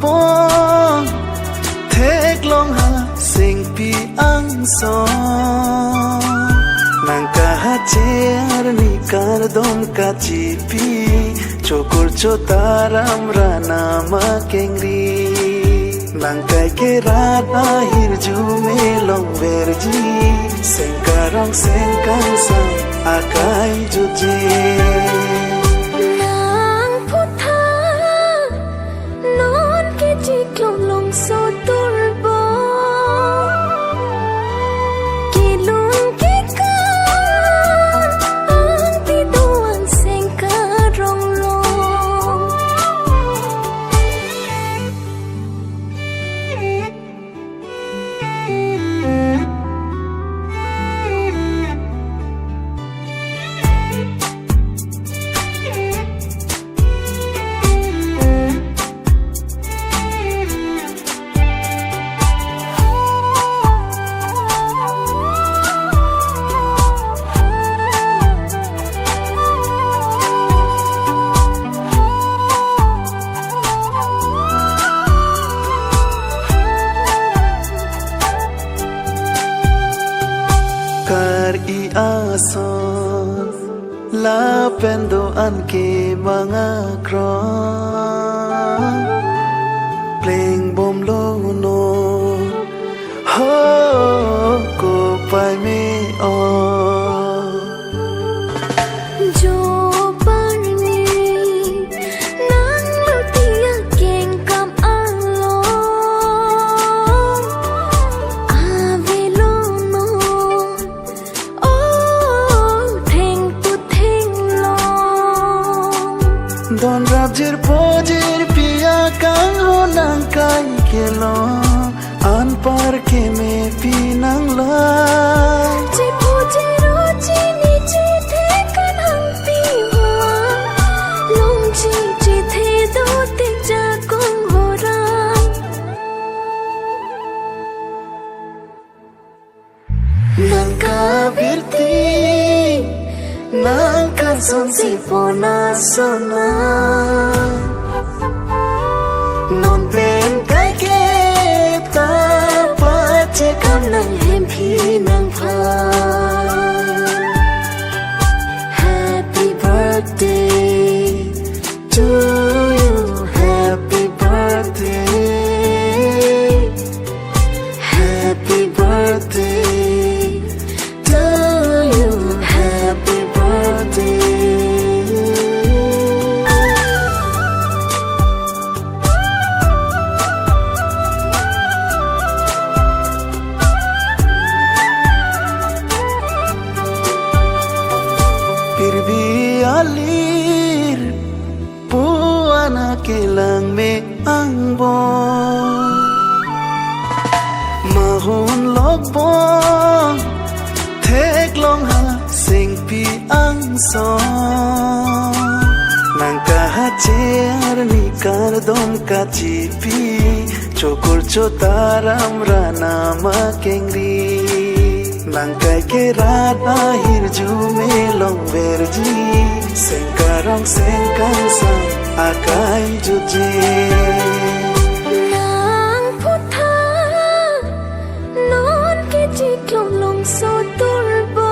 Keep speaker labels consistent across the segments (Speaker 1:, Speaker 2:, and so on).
Speaker 1: bong thek long ha sing pi ang song nang kahacer ni kar dom kaci pi chokur chotaram rana makengri nang kai ke rat ahir jume long verji sengkarong sengkang sang akai juje kar I ason la pendo anke mga kron playing bom lo no ho ko pai me on
Speaker 2: jo parni nang lo tia keng kam alo ave lo no
Speaker 1: don rabjir pojir pia kang ho nang kai kelo an par ke me pinang la
Speaker 2: ji pojiro ji ni ji the kan hang pi hoa long ji ji the do te ja kong ho ram
Speaker 1: nang ka birti nang kan son si pona sona non ben kai ke ta pa che kam nang hem phi nang pha happy birthday to you happy birthday happy birthday to you happy birthday Pirbi alir puana kelang me angbo mahon lok bong thek long ha sing pi ang song nang kahacer ni kar dom kaci pi chokur chotaram rana makengri nang kai ke rat ahir jume long verji sengkarong sengkang sang akai juje
Speaker 2: nang putha non ke ji klong long so turbo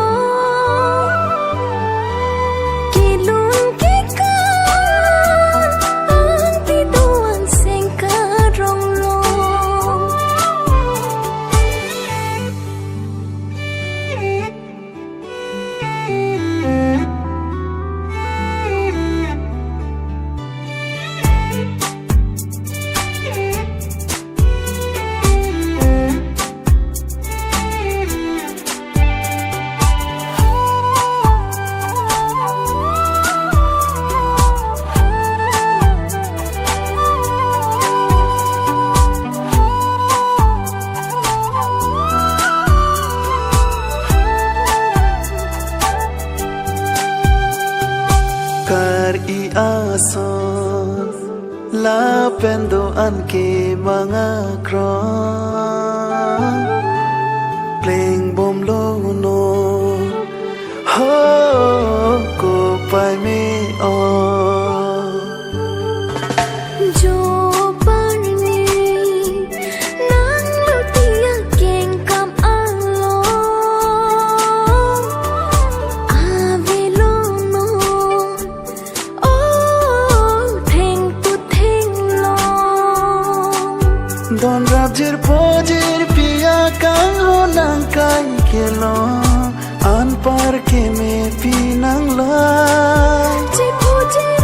Speaker 2: ki lun ki kan ang ti duan seng karong long
Speaker 1: kar I ason la pendo anke mga kron playing bom lo no ho ko pai me on
Speaker 2: jo parni
Speaker 1: Don Rabjir Pojir Pia Kang Honang Kai Kelo An Par Ke Me Pinang Lai
Speaker 2: Che phuje